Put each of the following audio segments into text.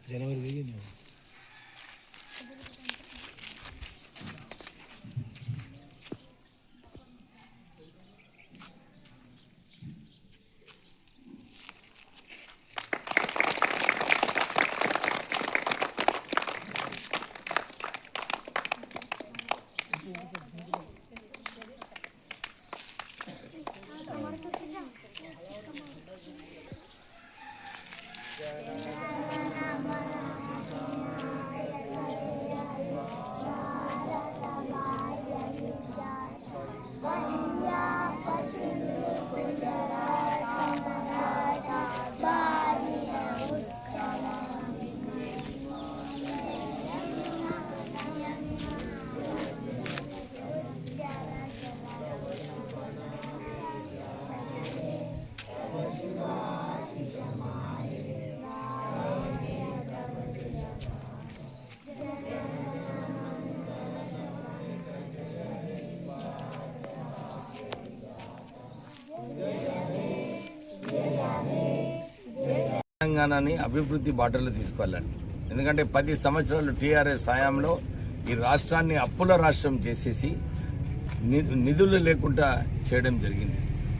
जनवरी తెలంగాణని అభివృద్ధి బాటలో తీసుకెళ్ళాలి. ఎందుకంటే 10 సంవత్సరాలు టీఆర్ఎస్ హయాంలో ఈ రాష్ట్రాన్ని అప్పుల రాష్ట్రం చేసేసి నిధులు లేకుండా చేయడం జరిగింది.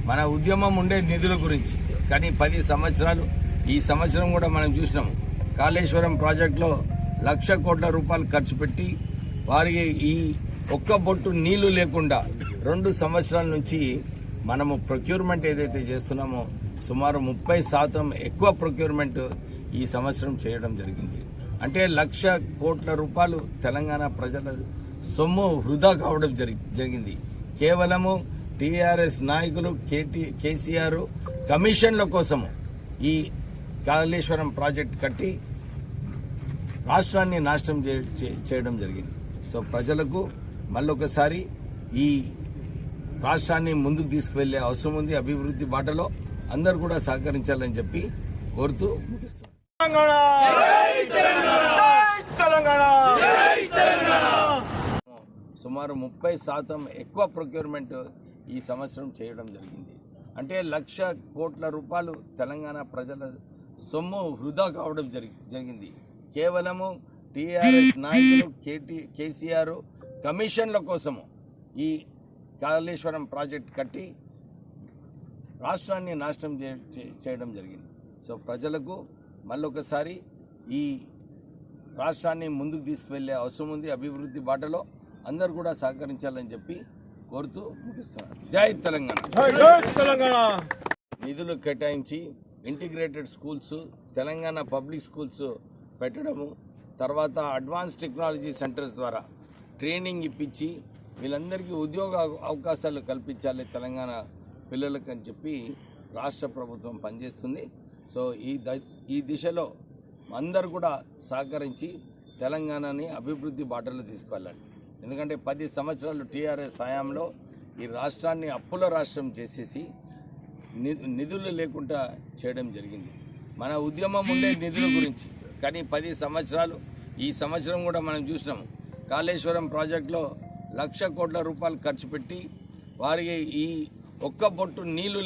మన ఉద్యమం ఉండే నిధుల గురించి. కానీ 10 సంవత్సరాలు, ఈ సంవత్సరం కూడా మనం చూసినాం, కాళేశ్వరం ప్రాజెక్టులో 1,00,000 కోట్ల రూపాయలు ఖర్చు పెట్టి వారికి ఈ ఒక్క బొట్టు నీళ్లు లేకుండా 2 సంవత్సరాల నుంచి మనము ప్రొక్యూర్మెంట్ ఏదైతే చేస్తున్నామో సుమారు 30% ఎక్కువ ప్రొక్యూర్మెంట్ ఈ సంవత్సరం చేయడం జరిగింది. అంటే 1,00,000 కోట్ల రూపాయలు తెలంగాణ ప్రజల సొమ్ము వృధా కావడం జరిగింది. కేవలము టీఆర్ఎస్ నాయకులు కేసీఆర్ కమిషన్ల కోసము ఈ కాళేశ్వరం ప్రాజెక్ట్ కట్టి రాష్ట్రాన్ని నాశనం చేయడం జరిగింది. సో ప్రజలకు మళ్ళొకసారి ఈ రాష్ట్రాన్ని ముందుకు తీసుకువెళ్లే అవసరం ఉంది. అభివృద్ధి బాటలో అందరూ కూడా సహకరించాలని చెప్పి కోరుతూ సుమారు 30% ఎక్కువ ప్రొక్యూర్మెంట్ ఈ సంవత్సరం చేయడం జరిగింది. అంటే 1,00,000 కోట్ల రూపాయలు తెలంగాణ ప్రజల సొమ్ము వృధా కావడం జరిగింది. కేవలము టీఆర్ఎస్ నాయకులు కేసీఆర్ కమిషన్ల కోసము ఈ కాళేశ్వరం ప్రాజెక్ట్ కట్టి రాష్ట్రాన్ని నాశనం చేయడం జరిగింది. సో ప్రజలకు మళ్ళొకసారి ఈ రాష్ట్రాన్ని ముందుకు తీసుకువెళ్లే అవసరం ఉంది. అభివృద్ధి బాటలో అందరూ కూడా సహకరించాలని చెప్పి కోరుతూ ముగిస్తున్నారు. జై తెలంగాణ. నిధులు కేటాయించి integrated schools, Telangana public schools పెట్టడము, తర్వాత అడ్వాన్స్ టెక్నాలజీ సెంటర్స్ ద్వారా ట్రైనింగ్ ఇప్పించి వీళ్ళందరికీ ఉద్యోగ అవకాశాలు కల్పించాలి తెలంగాణ పిల్లలకు అని చెప్పి రాష్ట్ర ప్రభుత్వం పనిచేస్తుంది. సో ఈ దిశలో అందరూ కూడా సహకరించి తెలంగాణని అభివృద్ధి బాటలో తీసుకెళ్ళాలి. ఎందుకంటే 10 సంవత్సరాలు టీఆర్ఎస్ హయాంలో ఈ రాష్ట్రాన్ని అప్పుల రాష్ట్రం చేసేసి నిధులు లేకుండా చేయడం జరిగింది. మన ఉద్యమం ఉండే నిధుల గురించి. కానీ 10 సంవత్సరాలు, ఈ సంవత్సరం కూడా మనం చూసినాం, కాళేశ్వరం ప్రాజెక్టులో 1,00,000 కోట్ల రూపాయలు ఖర్చు పెట్టి వారికి ఈ ఒక్క బొట్టు నీళ్లు